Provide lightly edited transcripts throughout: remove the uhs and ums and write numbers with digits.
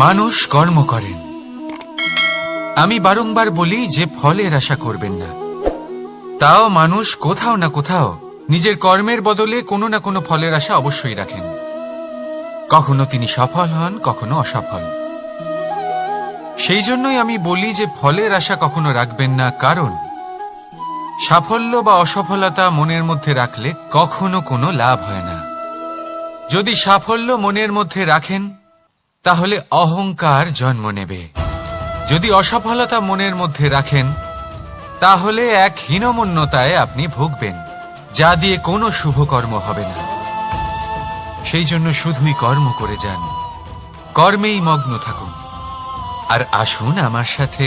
মানুষ কর্ম করেন। আমি বারংবার বলি যে ফলের আশা করবেন না। তাও মানুষ কোথাও না কোথাও নিজের কর্মের বদলে কোনো না কোনো ফলের আশা অবশ্যই রাখেন। কখনো তিনি সফল হন, কখনো অসফল। সেই জন্যই আমি বলি যে ফলের আশা কখনো রাখবেন না, কারণ সাফল্য বা অসফলতা মনের মধ্যে রাখলে কখনো কোনো লাভ হয় না। যদি সাফল্য মনের মধ্যে রাখেন তাহলে অহংকার জন্ম নেবে। যদি অসফলতা মনের মধ্যে রাখেন তাহলে এক হীনমন্যতায় আপনি ভুগবেন, যা দিয়ে কোনো শুভকর্ম হবে না। সেই জন্য শুধুই কর্ম করে যান, কর্মেই মগ্ন থাকুন। আর আসুন আমার সাথে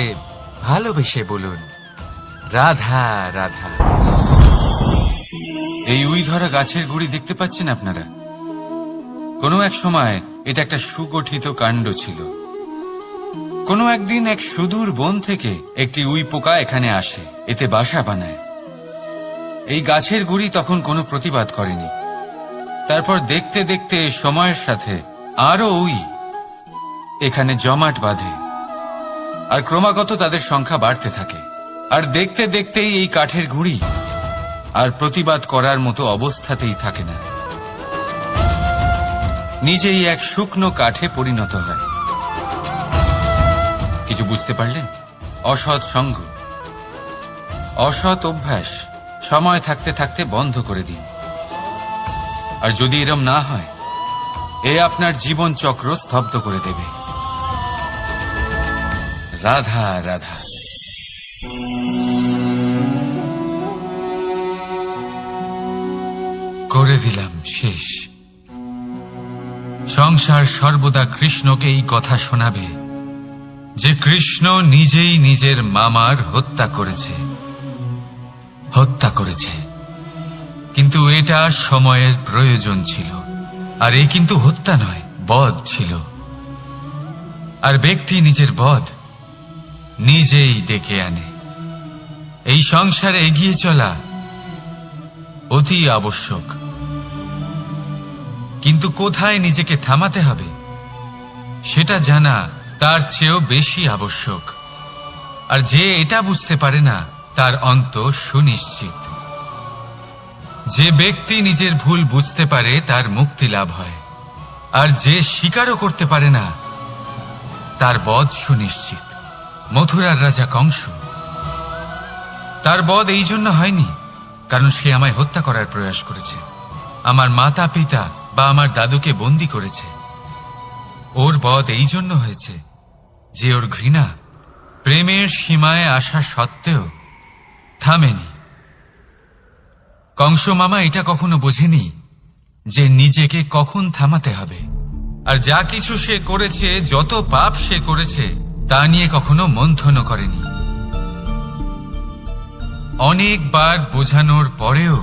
ভালোবেসে বলুন, রাধা রাধা। এই উই ধরা গাছের গুড়ি দেখতে পাচ্ছেন আপনারা? কোনো এক সময় এটা একটা সুগঠিত কাণ্ড ছিল। কোনো একদিন এক সুদূর বন থেকে একটি উই পোকা এখানে আসে, এতে বাসা বানায়। এই গাছের গুড়ি তখন কোনো প্রতিবাদ করেনি। তারপর দেখতে দেখতে সময়ের সাথে আরো উই এখানে জমাট বাঁধে, আর ক্রমাগত তাদের সংখ্যা বাড়তে থাকে। আর দেখতে দেখতেই এই কাঠের গুঁড়ি আর প্রতিবাদ করার মতো অবস্থাতেই থাকে না, নিজেই এক শুকনো কাঠে পরিণত হয়। কিছু বুঝতে পারলেন? অসৎ সঙ্গ, অসৎ অভ্যাস সময় থাকতে থাকতে বন্ধ করে দিন। আর যদি এরম না হয়, এ আপনার জীবন চক্র স্তব্ধ করে দেবে। রাধা রাধা। করে দিলাম শেষ। সংসার সর্বদা কৃষ্ণকে এই কথা শোনাবে যে কৃষ্ণ নিজেই নিজের মামার হত্যা করেছে। কিন্তু এটা সময়ের প্রয়োজন ছিল। আর এ কিন্তু হত্যা নয়, বধ ছিল। আর ব্যক্তি নিজের বধ নিজেই ডেকে আনে। এই সংসারে এগিয়ে চলা অতি আবশ্যক, কিন্তু কোথায় নিজেকে থামাতে হবে সেটা জানা তার চেয়েও বেশি আবশ্যক। আর যে এটা বুঝতে পারে না তার অন্ত সুনিশ্চিত। যে ব্যক্তি নিজের ভুল বুঝতে পারে তার মুক্তি লাভ হয়, আর যে স্বীকারও করতে পারে না তার বধ সুনিশ্চিত। মথুরার রাজা কংস, তার বধ এই জন্য হয়নি কারণ সে আমায় হত্যা করার প্রয়াস করেছে, আমার মাতা পিতা বা আমার দাদুকে বন্দী করেছে। ওর বধ এই জন্য হয়েছে যে ওর ঘৃণা প্রেমের সীমায় আসা সত্ত্বেও থামেনি। কংস মামা এটা কখনো বোঝেনি যে নিজেকে কখন থামাতে হবে। আর যা কিছু সে করেছে, যত পাপ সে করেছে, তা নিয়ে কখনো মন্থনও করেনি। অনেকবার বোঝানোর পরেও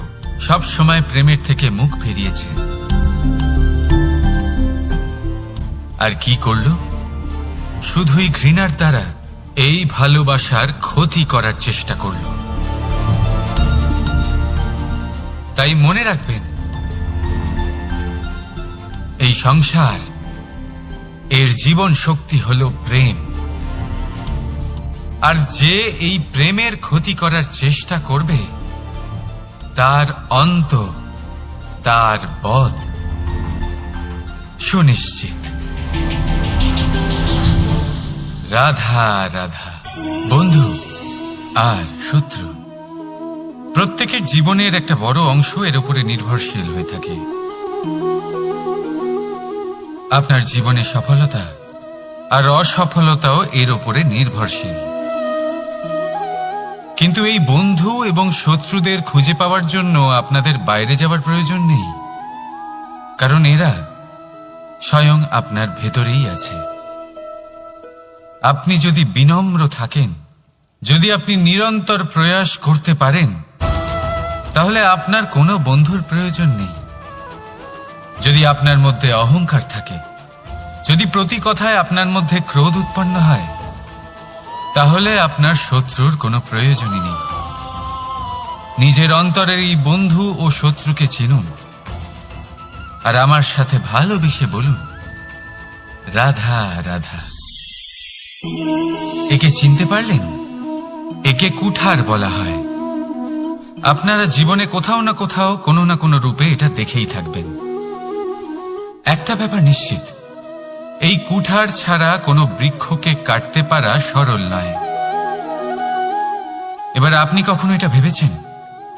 সব সময় প্রেমের থেকে মুখ ফিরিয়েছে। আর কি করল? শুধুই ঘৃণার দ্বারা এই ভালোবাসার ক্ষতি করার চেষ্টা করল। তাই মনে রাখবেন, এই সংসার, এর জীবন শক্তি হল প্রেম। আর যে এই প্রেমের ক্ষতি করার চেষ্টা করবে তার অন্ত, তার বধ সুনিশ্চিত। রাধা রাধা। বন্ধু আর শত্রু, প্রত্যেকের জীবনের একটা বড় অংশ এর উপরে নির্ভরশীল হয়ে থাকে। আপনার জীবনে সফলতা আর অসফলতাও এর উপরে নির্ভরশীল। কিন্তু এই বন্ধু এবং শত্রুদের খুঁজে পাওয়ার জন্য আপনাদের বাইরে যাওয়ার প্রয়োজন নেই, কারণ এরা স্বয়ং আপনার ভেতরেই আছে। আপনি যদি বিনম্র থাকেন, যদি আপনি নিরন্তর প্রয়াস করতে পারেন, তাহলে আপনার কোনো বন্ধুর প্রয়োজন নেই। যদি আপনার মধ্যে অহংকার থাকে, যদি প্রতি কথায় আপনার মধ্যে ক্রোধ উৎপন্ন হয়, তাহলে আপনার শত্রুর কোনো প্রয়োজনই নেই। নিজের অন্তরের এই বন্ধু ও শত্রুকে চিনুন, আর আমার সাথে ভালোবেসে বলুন, রাধা রাধা। একে চিনতে পারলেন? একে কুঠার বলা হয়। আপনারা জীবনে কোথাও না কোথাও কোনো না কোনো রূপে এটা দেখেই থাকবেন। একটা ব্যাপার নিশ্চিত, এই কুঠার ছাড়া কোনো বৃক্ষকে কাটতে পারা সরল নয়। এবার আপনি কখনো এটা ভেবেছেন,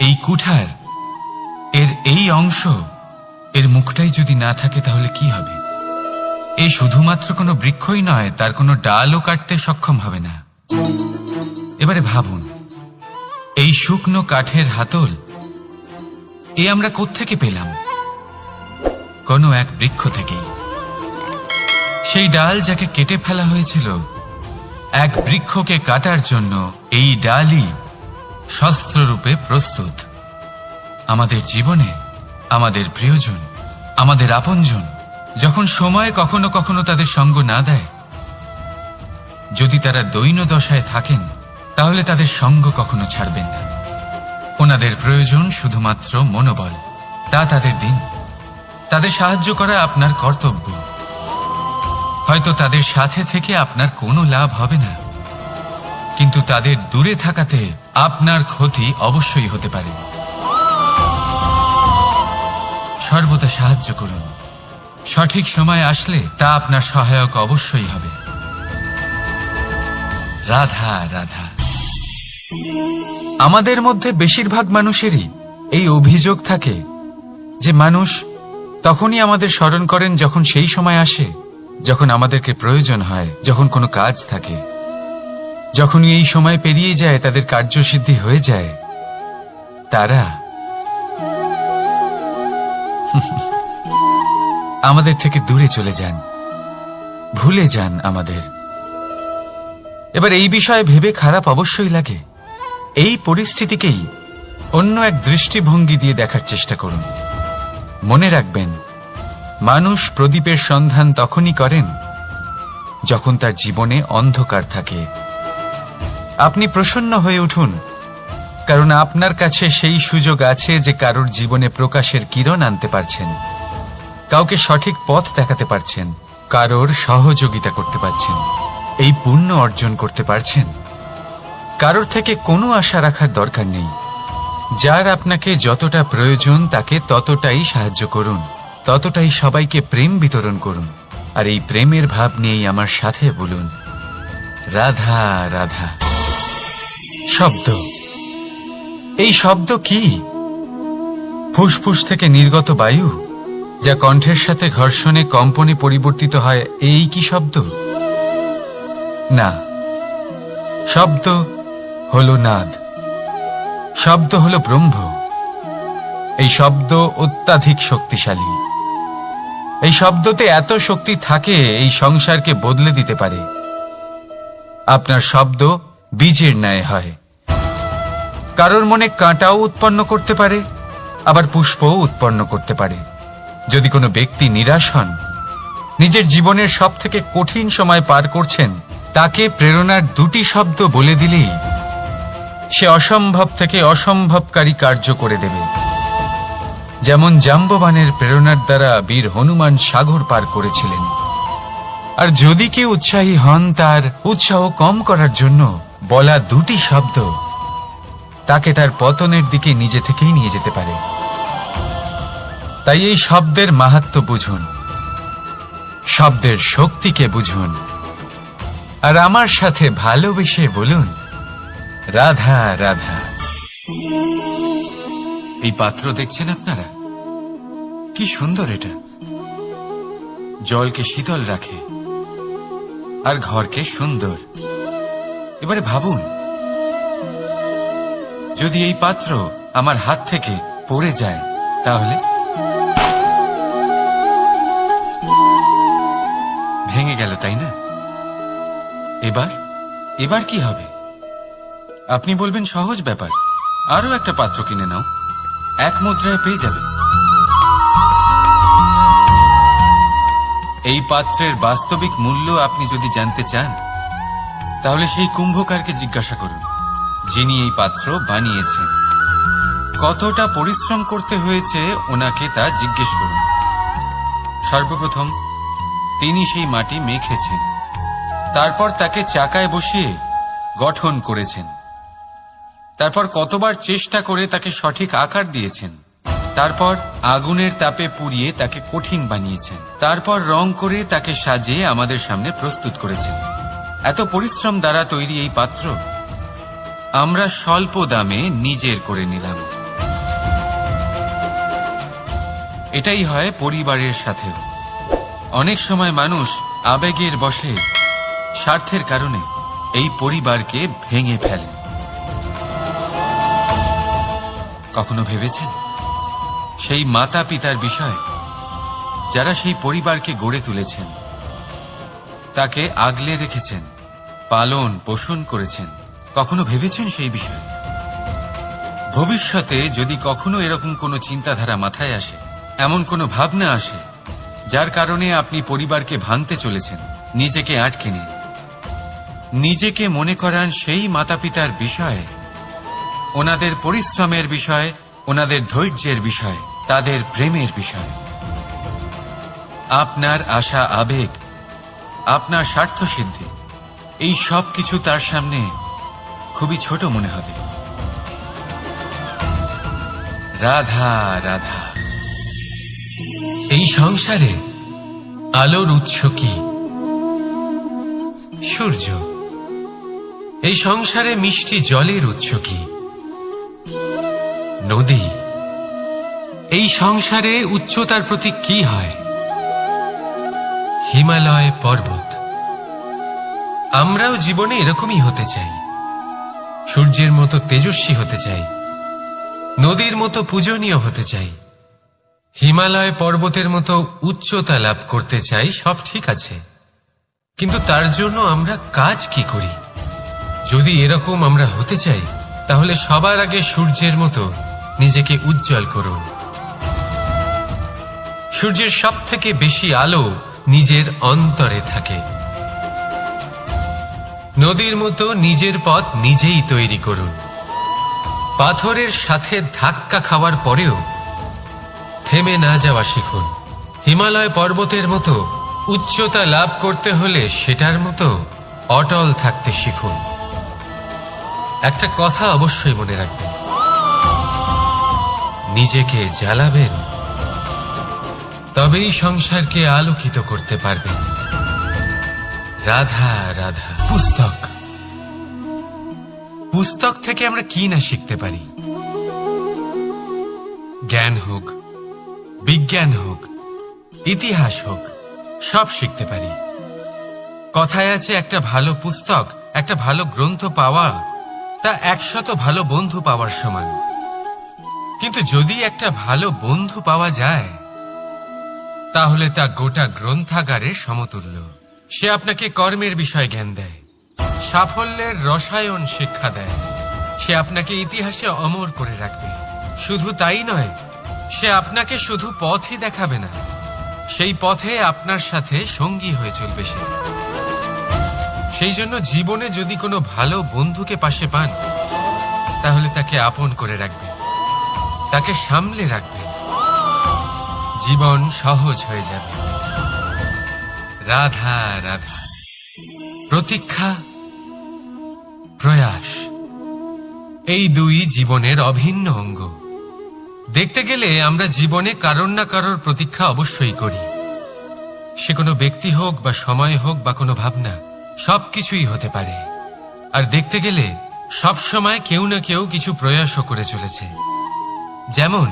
এই কুঠার, এর এই অংশ, এর মুখটাই যদি না থাকে তাহলে কি হবে? এ শুধুমাত্র কোনো বৃক্ষই নয়, তার কোনো ডালও কাটতে সক্ষম হবে না। এবারে ভাবুন, এই শুকনো কাঠের হাতল এ আমরা কোত্থেকে পেলাম? কোনো এক বৃক্ষ থেকেই। সেই ডাল যাকে কেটে ফেলা হয়েছিল, এক বৃক্ষকে কাটার জন্য এই ডালই শস্ত্ররূপে প্রস্তুত। আমাদের জীবনে আমাদের প্রিয়জন, আমাদের আপনজন যখন সময় কখনো কখনো তাদের সঙ্গ না দেয়, যদি তারা দৈন্য দশায় থাকেন, তাহলে তাদের সঙ্গ কখনো ছাড়বেন না। ওনাদের প্রয়োজন শুধুমাত্র মনোবল। তা তাদের দিন। তাদের সাহায্য করা আপনার কর্তব্য। হয়তো তাদের সাথে থেকে আপনার কোনো লাভ হবে না, কিন্তু তাদের দূরে থাকাতে আপনার ক্ষতি অবশ্যই হতে পারে। সর্বদা সাহায্য করুন। সঠিক সময় আসলে তা আপনার সহায়ক অবশ্যই হবে। রাধা রাধা। আমাদের মধ্যে বেশিরভাগ মানুষেরই এই অভিযোগ থাকে যে মানুষ তখনই আমাদের স্মরণ করেন যখন সেই সময় আসে যখন আমাদেরকে প্রয়োজন হয়, যখন কোনো কাজ থাকে। যখনই এই সময় পেরিয়ে যায়, তাদের কার্যসিদ্ধি হয়ে যায়, তারা আমাদের থেকে দূরে চলে যান, ভুলে যান আমাদের। এবার এই বিষয়ে ভেবে খারাপ অবশ্যই লাগে। এই পরিস্থিতিকেই অন্য এক দৃষ্টিভঙ্গি দিয়ে দেখার চেষ্টা করুন। মনে রাখবেন, মানুষ প্রদীপের সন্ধান তখনই করেন যখন তার জীবনে অন্ধকার থাকে। আপনি প্রসন্ন হয়ে উঠুন, কারণ আপনার কাছে সেই সুযোগ আছে যে কারোর জীবনে প্রকাশের কিরণ আনতে পারছেন, কাউকে সঠিক পথ দেখাতে পারছেন, কারোর সহযোগিতা করতে পারছেন, এই পুণ্য অর্জন করতে পারছেন। কারোর থেকে কোনো আশা রাখার দরকার নেই। যার আপনাকে যতটা প্রয়োজন তাকে ততটাই সাহায্য করুন, ততটাই সবাইকে প্রেম বিতরণ করুন। আর এই প্রেমের ভাব নিয়েই আমার সাথে বলুন, রাধা রাধা। শব্দ। এই শব্দ কি? ফুসফুস থেকে নির্গত বায়ু, যা কণ্ঠের সাথে ঘর্ষণে কম্পনে পরিবর্তিত হয়, এই কি শব্দ? না, শব্দ হলো নাদ। শব্দ হলো ব্রহ্ম। এই শব্দ অত্যাধিক শক্তিশালী। এই শব্দতে এত শক্তি থাকে, এই সংসারকে বদলে দিতে পারে। আপনার শব্দ বীজের ন্যায় হয়। কারোর মনে কাঁটাও উৎপন্ন করতে পারে, আবার পুষ্পও উৎপন্ন করতে পারে। যদি কোনো ব্যক্তি নিরাশ হন, নিজের জীবনের সব থেকে কঠিন সময় পার করছেন, তাকে প্রেরণার দুটি শব্দ বলে দিলেই সে অসম্ভব থেকে অসম্ভবকারী কার্য করে দেবে। যেমন জাম্ববানের প্রেরণার দ্বারা বীর হনুমান সাগর পার করেছিলেন। আর যদি কেউ উৎসাহী হন, তার উৎসাহ কম করার জন্য বলা দুটি শব্দ তাকে তার পতনের দিকে নিজে থেকেই নিয়ে যেতে পারে। তাই এই শব্দের মাহাত্ম্য বুঝুন, শব্দের শক্তিকে বুঝুন, আর আমার সাথে ভালোবেসে বলুন, রাধা রাধা। এই পাত্র দেখছেন আপনারা? কি সুন্দর এটা। জলকে শীতল রাখে আর ঘরকে সুন্দর। এবারে ভাবুন, যদি এই পাত্র আমার হাত থেকে পড়ে যায়, তাহলে ভেঙে গেল, তাই না? এবার কি হবে? আপনি বলবেন সহজ ব্যাপার, আরো একটা পাত্র কিনে নাও, এক মুদ্রায় পেয়ে যাবে। এই পাত্রের বাস্তবিক মূল্য আপনি যদি জানতে চান, তাহলে সেই কুম্ভকারকে জিজ্ঞাসা করুন, যিনি এই পাত্র বানিয়েছেন। কতটা পরিশ্রম করতে হয়েছে ওনাকে তা জিজ্ঞেস করুন। সর্বপ্রথম তিনি সেই মাটি মেখেছেন, তারপর তাকে চাকায় বসিয়ে গঠন করেছেন, তারপর কতবার চেষ্টা করে তাকে সঠিক আকার দিয়েছেন, তারপর আগুনের তাপে পুড়িয়ে তাকে কঠিন বানিয়েছেন, তারপর রং করে তাকে সাজিয়ে আমাদের সামনে প্রস্তুত করেছেন। এত পরিশ্রম দ্বারা তৈরি এই পাত্র আমরা স্বল্প দামে নিজের করে নিলাম। এটাই হয় পরিবারের সাথেও। অনেক সময় মানুষ আবেগের বশে, স্বার্থের কারণে এই পরিবারকে ভেঙে ফেলে। কখনো ভেবেছেন সেই মাতা পিতার বিষয়, যারা সেই পরিবারকে গড়ে তুলেছেন, তাকে আগলে রেখেছেন, পালন পোষণ করেছেন? কখনো ভেবেছেন সেই বিষয়ে? ভবিষ্যতে যদি কখনো এরকম কোনো চিন্তাধারা মাথায় আসে, এমন কোনো ভাবনা আসে যার কারণে আপনি পরিবারকে ভাঙতে চলেছেন, নিজেকে আটকে নিন। নিজেকে মনে করান সেই মাতা পিতার বিষয়ে, ওনাদের পরিশ্রমের বিষয়, ওনাদের ধৈর্যের বিষয়, তাদের প্রেমের বিষয়। আপনার আশা আবেগ, আপনার স্বার্থসিদ্ধি, এই সব কিছু তার সামনে খুবই ছোট মনে হবে। রাধা রাধা। এই সংসারে আলোর উৎস কি? সূর্য। এই সংসারে মিষ্টি জলের উৎস কি? নদী। এই সংসারে উচ্চতার প্রতীক কি হয়? হিমালয় পর্বত। আমরাও জীবনে এরকমই হতে চাই, সূর্যের মতো তেজস্বী হতে চাই, নদীর মতো পূজনীয় হতে চাই, হিমালয় পর্বতের মতো উচ্চতা লাভ করতে চাই। সব ঠিক আছে, কিন্তু তার জন্য আমরা কাজ কি করি? যদি এরকম আমরা হতে চাই, তাহলে সবার আগে সূর্যের মতো নিজেকে উজ্জ্বল করুন। সূর্যের সব থেকে বেশি আলো নিজের অন্তরে থাকে। নদীর মতো নিজের পথ নিজেই তৈরি করুন। পাথরের সাথে ধাক্কা খাওয়ার পরেও থেমে না যাওয়া শিখুন। হিমালয় পর্বতের মতো উচ্চতা লাভ করতে হলে সেটার মতো অটল থাকতে শিখুন। একটা কথা অবশ্যই মনে রাখবেন, নিজেকে জ্বালাবেন, তবেই সংসারকে আলোকিত করতে পারবেন। রাধা রাধা। পুস্তক। পুস্তক থেকে আমরা কি না শিখতে পারি? জ্ঞান হোক, বিজ্ঞান হোক, ইতিহাস হোক, সব শিখতে পারি। কথায় আছে, একটা ভালো পুস্তক, একটা ভালো গ্রন্থ পাওয়া তা 100 ভালো বন্ধু পাওয়ার সমান। কিন্তু যদি একটা ভালো বন্ধু পাওয়া যায়, তাহলে তা গোটা গ্রন্থাগারের সমতুল্য। সে আপনাকে কর্মের বিষয় জ্ঞান দেয়, সাফল্যের রসায়ন শিক্ষা দেয়, সে আপনাকে ইতিহাসে অমর করে রাখবে। শুধু তাই নয়, সে আপনাকে শুধু পথই দেখাবে না, সেই পথে আপনার সাথে সঙ্গী হয়ে চলবে সে। সেই জন্য জীবনে যদি কোনো ভালো বন্ধুকে পাশে পান, তাহলে তাকে আপন করে রাখবেন, তাকে সামলে রাখবেন, জীবন সহজ হয়ে যাবে। রাধা রাধা। প্রতীক্ষা, প্রয়াস, এই দুই জীবনের অভিন্ন অঙ্গ। দেখতে গেলে আমরা জীবনে কারোর না কারোর প্রতীক্ষা অবশ্যই করি। সে কোনো ব্যক্তি হোক বা সময় হোক বা কোনো ভাবনা, সবকিছুই হতে পারে। আর দেখতে গেলে সব সময় কেউ না কেউ কিছু প্রয়াসও করে চলেছে। যেমন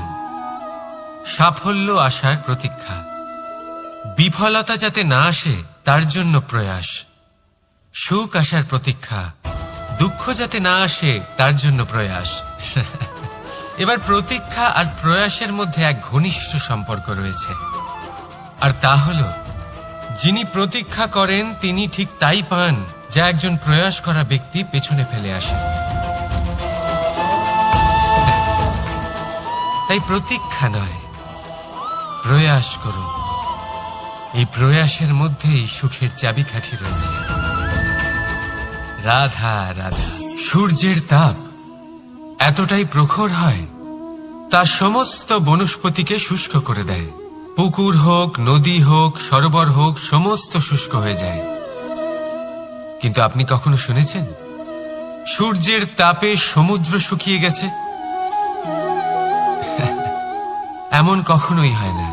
সাফল্য আসার প্রতীক্ষা, বিফলতা যাতে না আসে তার জন্য প্রয়াস, সুখ আসার প্রতীক্ষা, দুঃখ যাতে না আসে তার জন্য প্রয়াস। এবার প্রতীক্ষা আর প্রয়াসের মধ্যে এক ঘনিষ্ঠ সম্পর্ক রয়েছে, আর তা হল, যিনি প্রতীক্ষা করেন তিনি ঠিক তাই পান যা একজন প্রয়াস করা ব্যক্তি পেছনে ফেলে আসে। তাই প্রতীক্ষা নয়, প্রয়াস করুন। এই প্রয়াসের মধ্যেই সুখের চাবিকাঠি রয়েছে। রাধা রাধা। সূর্যের তাপ এতটাই প্রখর হয়, তা সমস্ত বনস্পতিকে শুষ্ক করে দেয়। পুকুর হোক, নদী হোক, সরোবর হোক, সমস্ত শুষ্ক হয়ে যায়। কিন্তু আপনি কখনো শুনেছেন সূর্যের তাপে সমুদ্র শুকিয়ে গেছে? এমন কখনোই হয় না।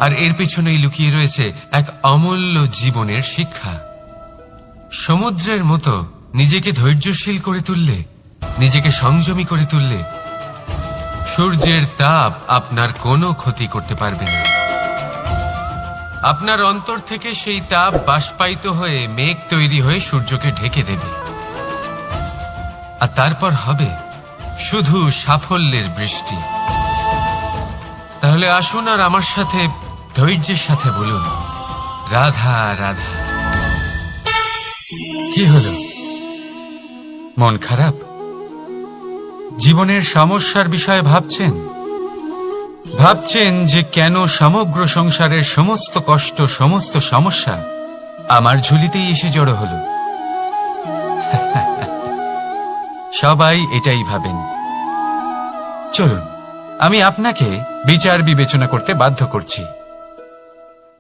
আর এর পিছনেই লুকিয়ে রয়েছে এক অমূল্য জীবনের শিক্ষা। সমুদ্রের মতো নিজেকে ধৈর্যশীল করে তুললে, নিজেকে সংযমী করে তুললে, সূর্যের তাপ আপনার কোনো ক্ষতি করতে পারবে না। আপনার অন্তর থেকে সেই তাপ বাষ্পায়িত হয়ে মেঘ তৈরি হয়ে সূর্যকে ঢেকে দেবে, আর তারপর হবে শুধু সাফল্যের বৃষ্টি। তাহলে আসুন আর আমার সাথে ধৈর্যের সাথে বলুন, রাধা রাধা। কি হলো, মন খারাপ? জীবনের সমস্যার বিষয়ে ভাবছেন? ভাবছেন যে কেন সমগ্র সংসারের সমস্ত কষ্ট, সমস্ত সমস্যা আমার ঝুলিতেই এসে জড়ো হলো? সবাই এটাই ভাবেন। চলুন, আমি আপনাকে বিচার বিবেচনা করতে বাধ্য করছি।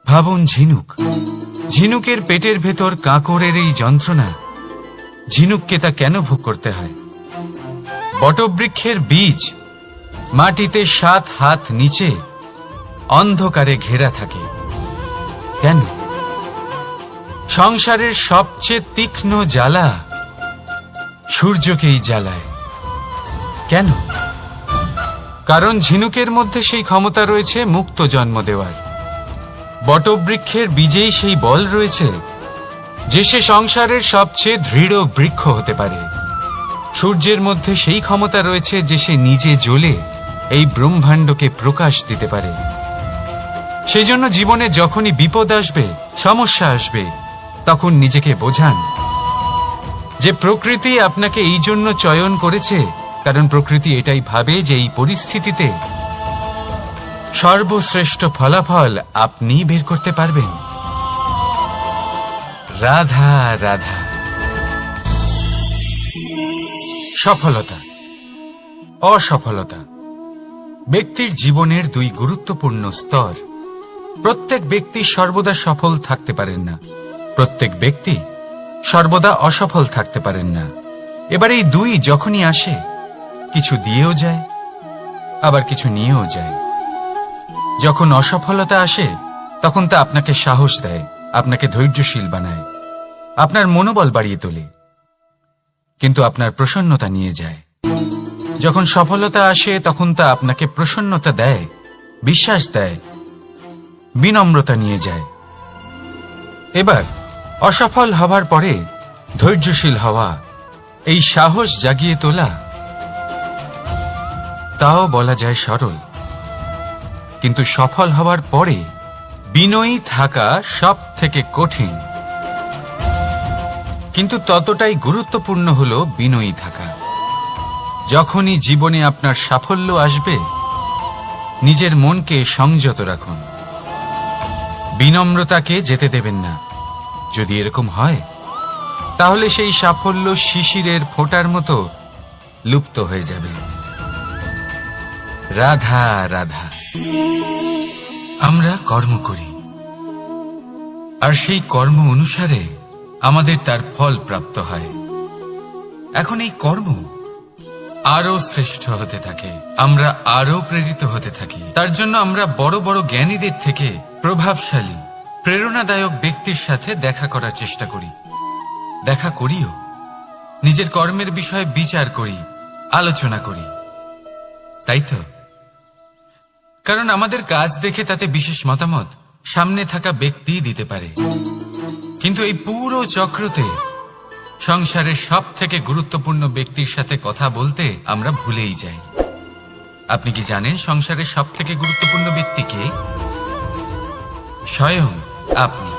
ভাবুন ঝিনুক, ঝিনুকের পেটের ভেতর কাঁকড়ের এই যন্ত্রণা, ঝিনুককে তা কেন ভোগ করতে হয়? বটবৃক্ষের বীজ মাটিতে 7 হাত নিচে অন্ধকারে ঘেরা থাকে কেন? সংসারের সবচেয়ে তীক্ষ্ণ জ্বালা সূর্যকেই জ্বালায় কেন? কারণ ঝিনুকের মধ্যে সেই ক্ষমতা রয়েছে মুক্ত জন্ম দেওয়ার। বটবৃক্ষের বীজেই সেই বল রয়েছে যে সে সংসারের সবচেয়ে দৃঢ় বৃক্ষ হতে পারে। সূর্যের মধ্যে সেই ক্ষমতা রয়েছে যে সে নিজে জ্বলে এই ব্রহ্মাণ্ডকে প্রকাশ দিতে পারে। সেই জন্য জীবনে যখনই বিপদ আসবে, সমস্যা আসবে, তখন নিজেকে বোঝান যে প্রকৃতি আপনাকে এই জন্য চয়ন করেছে, কারণ প্রকৃতি এটাই ভাবে যে এই পরিস্থিতিতে সর্বশ্রেষ্ঠ ফলাফল আপনি বের করতে পারবেন। রাধা রাধা। সফলতা, অসফলতা ব্যক্তির জীবনের 2 গুরুত্বপূর্ণ স্তর। প্রত্যেক ব্যক্তি সর্বদা সফল থাকতে পারেন না, প্রত্যেক ব্যক্তি সর্বদা অসফল থাকতে পারেন না। এবার এই 2 যখনই আসে, কিছু দিয়েও যায়, আবার কিছু নিয়েও যায়। যখন অসফলতা আসে, তখন তা আপনাকে সাহস দেয়, আপনাকে ধৈর্যশীল বানায়, আপনার মনোবল বাড়িয়ে তোলে, কিন্তু আপনার প্রসন্নতা নিয়ে যায়। যখন সফলতা আসে, তখন তা আপনাকে প্রসন্নতা দেয়, বিশ্বাস দেয়, বিনম্রতা নিয়ে যায়। এবার অসফল হবার পরে ধৈর্যশীল হওয়া, এই সাহস জাগিয়ে তোলা, তাও বলা যায় সরল। কিন্তু সফল হওয়ার পরে বিনয়ী থাকা সব থেকে কঠিন। কিন্তু ততটাই গুরুত্বপূর্ণ হলো বিনয়ী থাকা। যখনই জীবনে আপনার সাফল্য আসবে, নিজের মনকে সংযত রাখুন, বিনম্রতাকে যেতে দেবেন না। যদি এরকম হয়, তাহলে সেই সাফল্য শিশিরের ফোঁটার মতো লুপ্ত হয়ে যাবে। রাধা রাধা। আমরা কর্ম করি, আর সেই কর্ম অনুসারে আমাদের তার ফল প্রাপ্ত হয়। এখন এই কর্ম আরো শ্রেষ্ঠ হতে থাকে, আমরা আরো প্রেরিত হতে থাকি। তার জন্য আমরা বড় বড় জ্ঞানীদের থেকে প্রভাবশালী, প্রেরণাদায়ক ব্যক্তির সাথে দেখা করার চেষ্টা করি, দেখা করিও। নিজের কর্মের বিষয়ে বিচার করি, আলোচনা করি, তাই তো? কারণ আমাদের কাজ দেখে তাতে বিশেষ মতামত সামনে থাকা ব্যক্তি দিতে পারে। কিন্তু এই পুরো চক্রতে সংসারের সব থেকে গুরুত্বপূর্ণ ব্যক্তির সাথে কথা বলতে আমরা ভুলেই যাই। আপনি কি জানেন সংসারের সব থেকে গুরুত্বপূর্ণ ব্যক্তি কে? স্বয়ং আপনি।